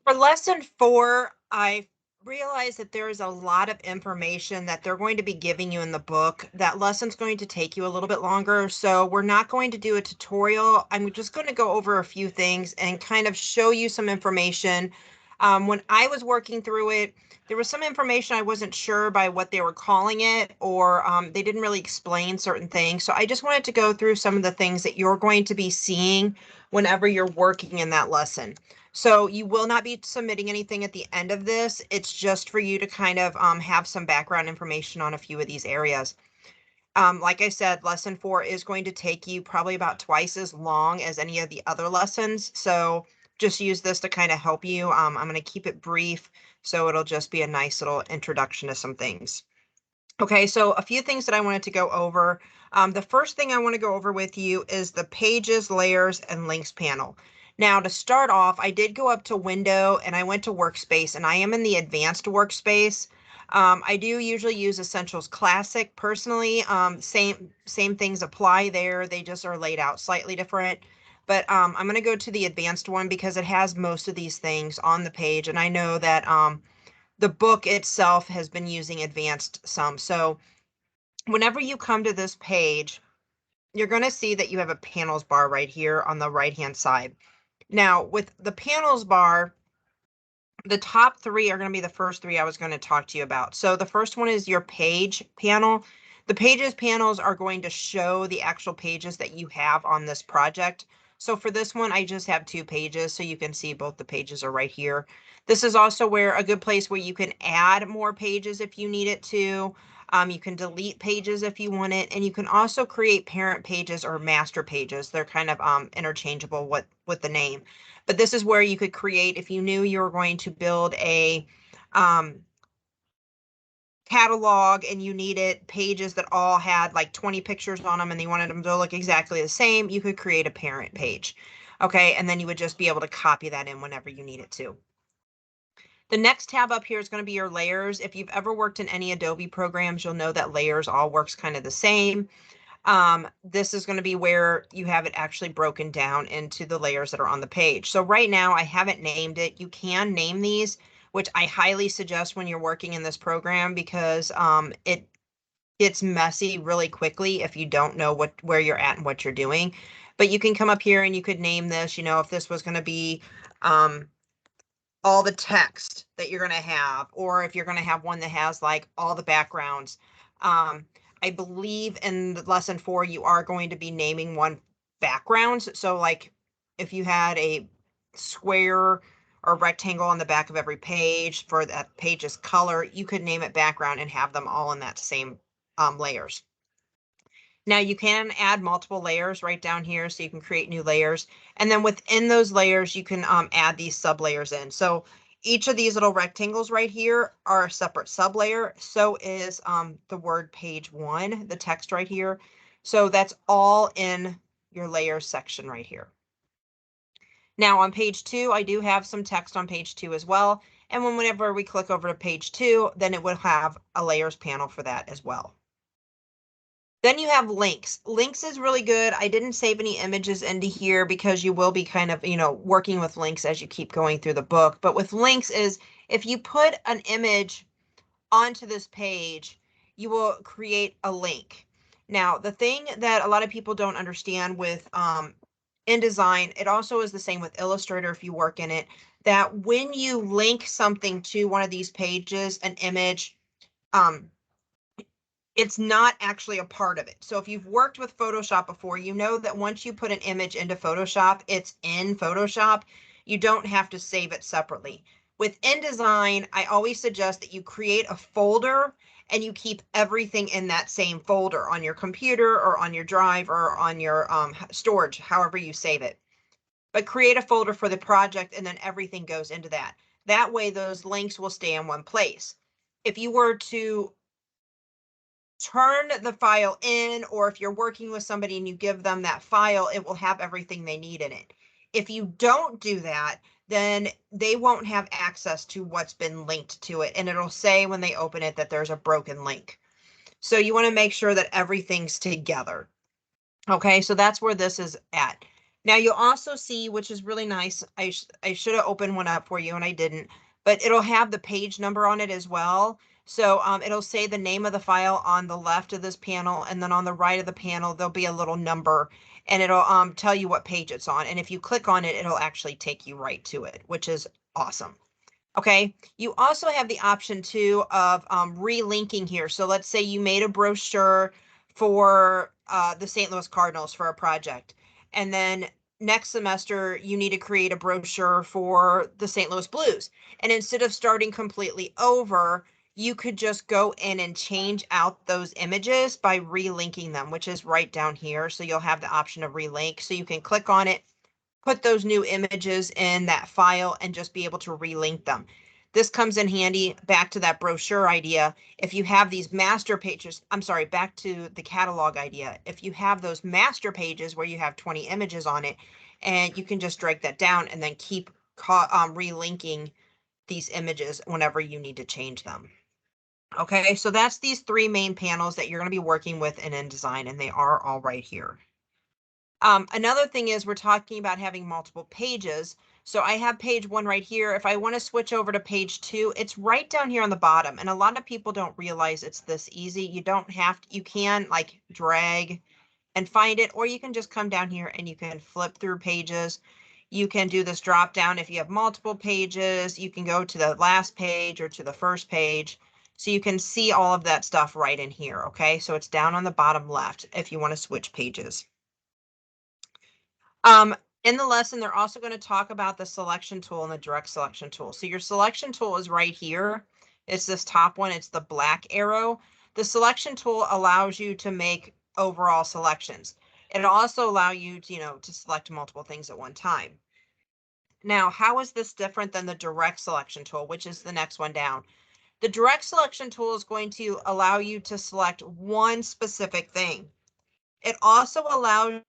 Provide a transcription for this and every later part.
For lesson 4, I realized that there is a lot of information that they're going to be giving you in the book. That lesson's going to take you a little bit longer, so we're not going to do a tutorial. I'm just going to go over a few things and kind of show you some information. When I was working through it, there was some information I wasn't sure by what they were calling it, or they didn't really explain certain things. So I just wanted to go through some of the things that you're going to be seeing whenever you're working in that lesson. So you will not be submitting anything at the end of this. It's just for you to kind of have some background information on a few of these areas. Like I said, lesson 4 is going to take you probably about twice as long as any of the other lessons. So just use this to kind of help you. I'm going to keep it brief, so it'll just be a nice little introduction to some things. Okay, so a few things that I wanted to go over. The first thing I want to go over with you is the pages, layers, and links panel. Now, to start off, I did go up to window and I went to workspace, and I am in the advanced workspace. I do usually use Essentials Classic personally. Same things apply there. They just are laid out slightly different. But I'm going to go to the advanced one because it has most of these things on the page. And I know that the book itself has been using advanced some. So whenever you come to this page, you're going to see that you have a panels bar right here on the right hand side. Now with the panels bar, the top 3 are going to be the first 3 I was going to talk to you about. So the first one is your page panel. The pages panels are going to show the actual pages that you have on this project. So for this one, I just have 2 pages, so you can see both the pages are right here. This is also where a good place where you can add more pages if you need it to. You can delete pages if you want it, and you can also create parent pages or master pages. They're kind of interchangeable with the name. But this is where you could create, if you knew you were going to build a catalog and you needed pages that all had like 20 pictures on them and you wanted them to look exactly the same, you could create a parent page. Okay, and then you would just be able to copy that in whenever you need it to. The next tab up here is going to be your layers. If you've ever worked in any Adobe programs, you'll know that layers all works kind of the same. This is going to be where you have it actually broken down into the layers that are on the page. So right now I haven't named it. You can name these, which I highly suggest when you're working in this program, because it gets messy really quickly if you don't know where you're at and what you're doing. But you can come up here and you could name this, if this was going to be all the text that you're going to have, or if you're going to have one that has like all the backgrounds. I believe in lesson 4, you are going to be naming one backgrounds. So like if you had a square or rectangle on the back of every page for that page's color, you could name it background and have them all in that same layers. Now you can add multiple layers right down here, so you can create new layers. And then within those layers, you can add these sub layers in. So each of these little rectangles right here are a separate sub layer. So is the word page 1, the text right here. So that's all in your layers section right here. Now on page 2, I do have some text on page 2 as well. And whenever we click over to page 2, then it would have a layers panel for that as well. Then you have links. Links is really good. I didn't save any images into here because you will be kind of, working with links as you keep going through the book. But with links is if you put an image onto this page, you will create a link. Now, the thing that a lot of people don't understand with InDesign, it also is the same with Illustrator if you work in it, that when you link something to one of these pages, an image, it's not actually a part of it. So if you've worked with Photoshop before, you know that once you put an image into Photoshop, it's in Photoshop. You don't have to save it separately. With InDesign, I always suggest that you create a folder and you keep everything in that same folder on your computer or on your drive or on your storage, however you save it. But create a folder for the project and then everything goes into that. That way those links will stay in one place. If you were to turn the file in, or if you're working with somebody and you give them that file, it will have everything they need in it. If you don't do that, then they won't have access to what's been linked to it, and it'll say when they open it that there's a broken link. So you want to make sure that everything's together. Okay, so that's where this is at. Now you'll also see, which is really nice, I should have opened one up for you and I didn't, but it'll have the page number on it as well. So it'll say the name of the file on the left of this panel, and then on the right of the panel, there'll be a little number, and it'll tell you what page it's on. And if you click on it, it'll actually take you right to it, which is awesome. Okay, you also have the option too of relinking here. So let's say you made a brochure for the St. Louis Cardinals for a project, and then next semester you need to create a brochure for the St. Louis Blues. And instead of starting completely over, you could just go in and change out those images by relinking them, which is right down here. So you'll have the option of relink. So you can click on it, put those new images in that file, and just be able to relink them. This comes in handy back to that brochure idea. If you have these master pages, I'm sorry, back to the catalog idea. If you have those master pages where you have 20 images on it, and you can just drag that down and then keep relinking these images whenever you need to change them. Okay, so that's these three main panels that you're going to be working with in InDesign, and they are all right here. Another thing is we're talking about having multiple pages. So I have page 1 right here. If I want to switch over to page 2, it's right down here on the bottom. And a lot of people don't realize it's this easy. You don't have to, you can like drag and find it, or you can just come down here and you can flip through pages. You can do this drop down if you have multiple pages. You can go to the last page or to the first page. So you can see all of that stuff right in here. Okay, so it's down on the bottom left if you want to switch pages. Um, in the lesson, they're also going to talk about the selection tool and the direct selection tool. So your selection tool is right here. It's this top one. It's the black arrow. The selection tool allows you to make overall selections. It'll also allow you to, to select multiple things at one time. Now, how is this different than the direct selection tool, which is the next one down? The direct selection tool is going to allow you to select one specific thing. It also allows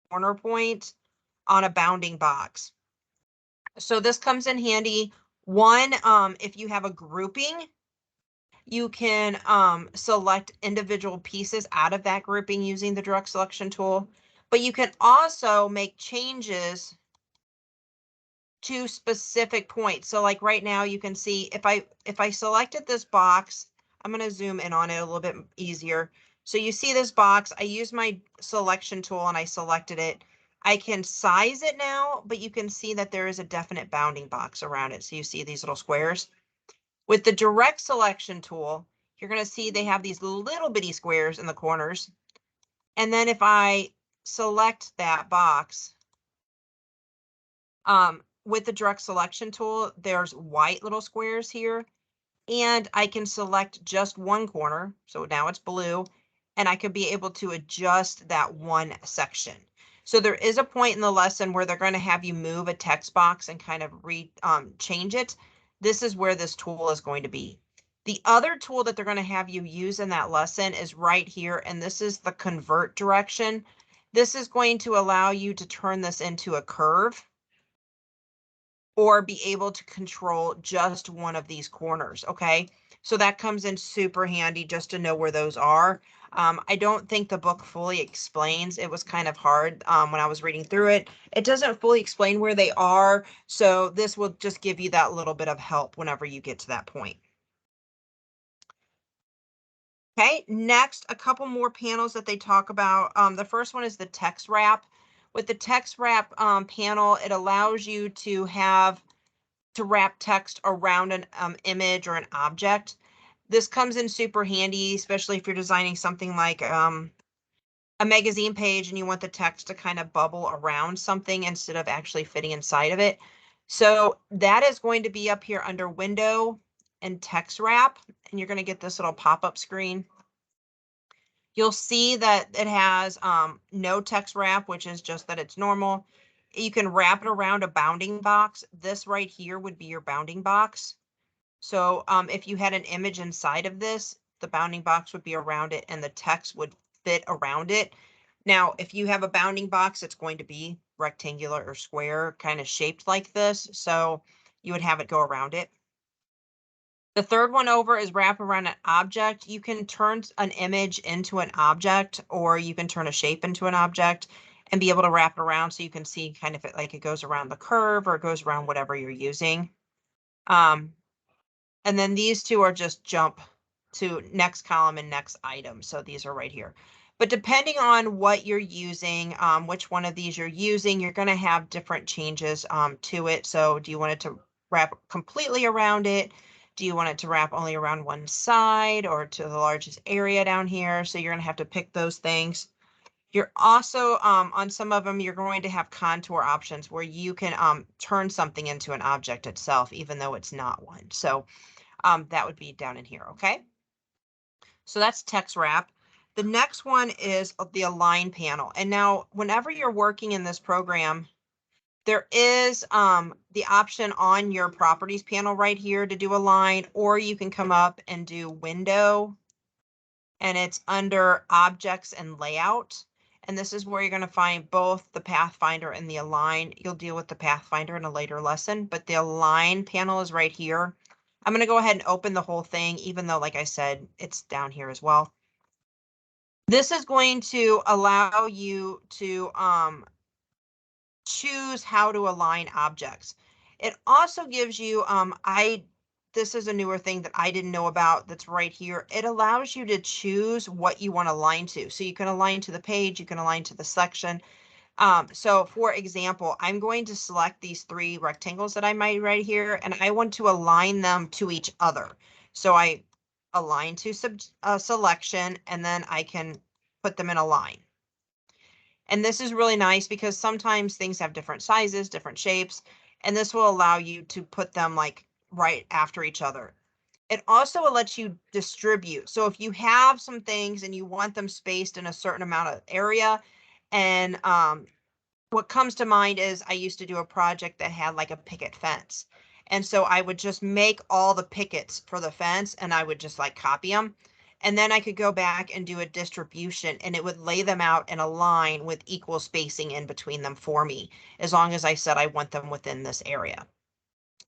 corner point on a bounding box. So this comes in handy. One, if you have a grouping, you can select individual pieces out of that grouping using the direct selection tool, but you can also make changes to specific points. So like right now you can see if I selected this box, I'm going to zoom in on it a little bit easier. So you see this box, I use my selection tool and I selected it. I can size it now, but you can see that there is a definite bounding box around it. So you see these little squares. With the direct selection tool, you're going to see they have these little bitty squares in the corners. And then if I select that box, with the direct selection tool, there's white little squares here, and I can select just one corner. So now it's blue, and I could be able to adjust that one section. So there is a point in the lesson where they're going to have you move a text box and kind of change it. This is where this tool is going to be. The other tool that they're going to have you use in that lesson is right here, and this is the convert direction. This is going to allow you to turn this into a curve or be able to control just one of these corners. Okay, so that comes in super handy just to know where those are. I don't think the book fully explains. It was kind of hard when I was reading through it. It doesn't fully explain where they are. So this will just give you that little bit of help whenever you get to that point. Okay, next, a couple more panels that they talk about. The first one is the text wrap. With the text wrap panel, it allows you to wrap text around an image or an object. This comes in super handy, especially if you're designing something like a magazine page and you want the text to kind of bubble around something instead of actually fitting inside of it. So that is going to be up here under Window and Text Wrap, and you're going to get this little pop-up screen. You'll see that it has no text wrap, which is just that it's normal. You can wrap it around a bounding box. This right here would be your bounding box. So if you had an image inside of this, the bounding box would be around it and the text would fit around it. Now, if you have a bounding box, it's going to be rectangular or square, kind of shaped like this. So you would have it go around it. The third one over is wrap around an object. You can turn an image into an object, or you can turn a shape into an object and be able to wrap it around so you can see kind of it like it goes around the curve or it goes around whatever you're using. Um, and then these two are just jump to next column and next item. So these are right here. But depending on what you're using, which one of these you're using, you're going to have different changes to it. So do you want it to wrap completely around it? Do you want it to wrap only around one side or to the largest area down here? So you're going to have to pick those things. You're also, on some of them, you're going to have contour options where you can turn something into an object itself, even though it's not one. So that would be down in here, okay? So that's text wrap. The next one is the align panel. And now whenever you're working in this program, there is the option on your properties panel right here to do align, or you can come up and do window, and it's under objects and layout. And this is where you're going to find both the Pathfinder and the align. You'll deal with the Pathfinder in a later lesson, but the align panel is right here. I'm going to go ahead and open the whole thing, even though, like I said, it's down here as well. This is going to allow you to choose how to align objects. It also gives you, this is a newer thing that I didn't know about that's right here. It allows you to choose what you want to align to. So you can align to the page, you can align to the section. So for example, I'm going to select these three rectangles that I made right here, and I want to align them to each other. So I align to selection, and then I can put them in a line. And this is really nice because sometimes things have different sizes, different shapes, and this will allow you to put them like right after each other. It also lets you distribute. So if you have some things and you want them spaced in a certain amount of area, and what comes to mind is I used to do a project that had like a picket fence. And so I would just make all the pickets for the fence and I would just like copy them. And then I could go back and do a distribution and it would lay them out in a line with equal spacing in between them for me, as long as I said I want them within this area.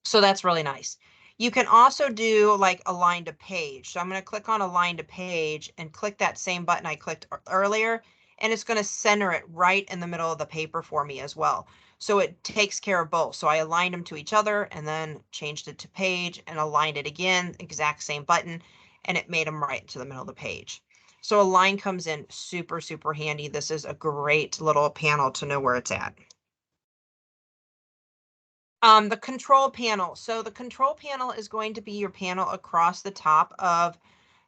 So that's really nice. You can also do like align to page. So I'm going to click on align to page and click that same button I clicked earlier, and it's going to center it right in the middle of the paper for me as well. So it takes care of both. So I aligned them to each other and then changed it to page and aligned it again, exact same button, and it made them right to the middle of the page. So align comes in super, super handy. This is a great little panel to know where it's at. The control panel. So the control panel is going to be your panel across the top of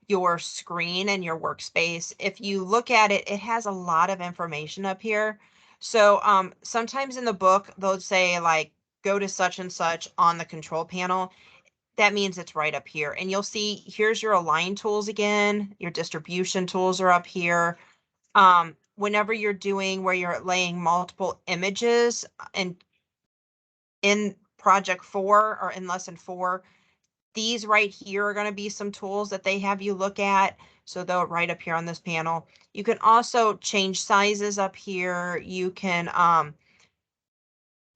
your screen and your workspace. If you look at it, it has a lot of information up here. So sometimes in the book, they'll say like, go to such and such on the control panel. That means it's right up here. And you'll see, here's your align tools again. Your distribution tools are up here. Whenever you're doing where you're laying multiple images and in project 4 or in lesson 4, these right here are going to be some tools that they have you look at. So they'll right up here on this panel. You can also change sizes up here. You can,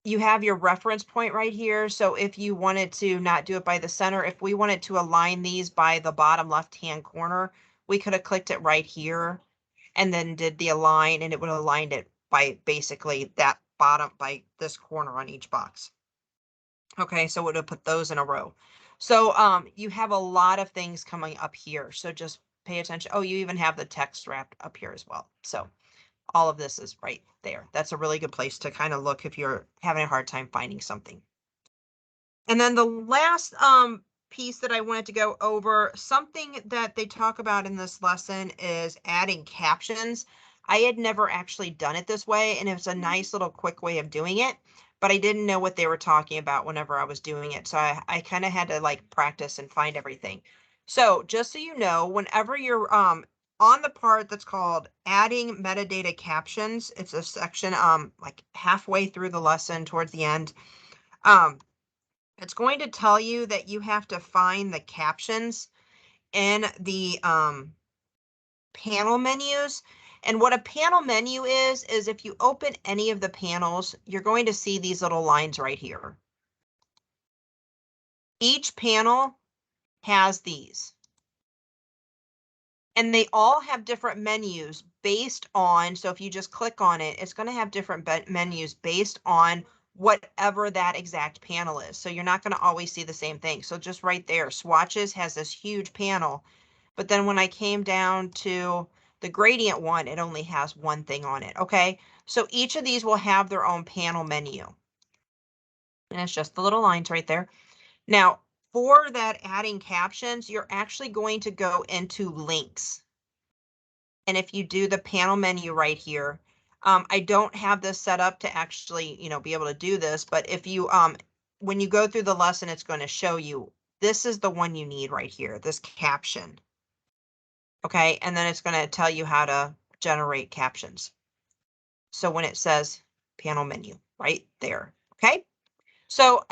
you have your reference point right here. So if you wanted to not do it by the center, if we wanted to align these by the bottom left-hand corner, we could have clicked it right here and then did the align, and it would have aligned it by basically that bottom, by this corner on each box. Okay, so it would have put those in a row. So you have a lot of things coming up here. So just pay attention. Oh, you even have the text wrapped up here as well. So all of this is right there. That's a really good place to kind of look if you're having a hard time finding something. And then the last piece that I wanted to go over, something that they talk about in this lesson is adding captions. I had never actually done it this way, and it was a nice little quick way of doing it, but I didn't know what they were talking about whenever I was doing it. So I kind of had to like practice and find everything. So just so you know, whenever you're on the part that's called adding metadata captions, it's a section like halfway through the lesson towards the end. It's going to tell you that you have to find the captions in the panel menus. And what a panel menu is if you open any of the panels, you're going to see these little lines right here. Each panel has these. And they all have different menus based on, so if you just click on it, it's going to have different menus based on whatever that exact panel is. So you're not going to always see the same thing. So just right there, swatches has this huge panel. But then when I came down to the gradient one, it only has one thing on it. Okay. So each of these will have their own panel menu. And it's just the little lines right there. Now, for that adding captions, you're actually going to go into links. And if you do the panel menu right here, I don't have this set up to actually, be able to do this, but if you, when you go through the lesson, it's going to show you, this is the one you need right here, this caption. Okay. And then it's going to tell you how to generate captions. So when it says panel menu right there. Okay. So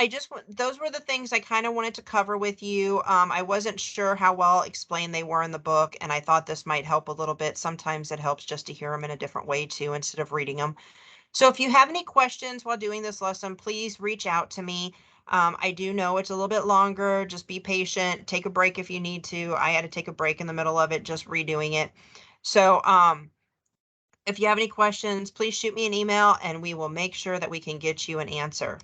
those were the things I kind of wanted to cover with you. I wasn't sure how well explained they were in the book, and I thought this might help a little bit. Sometimes it helps just to hear them in a different way too, instead of reading them. So if you have any questions while doing this lesson, please reach out to me. I do know it's a little bit longer. Just be patient. Take a break if you need to. I had to take a break in the middle of it, just redoing it. So if you have any questions, please shoot me an email and we will make sure that we can get you an answer.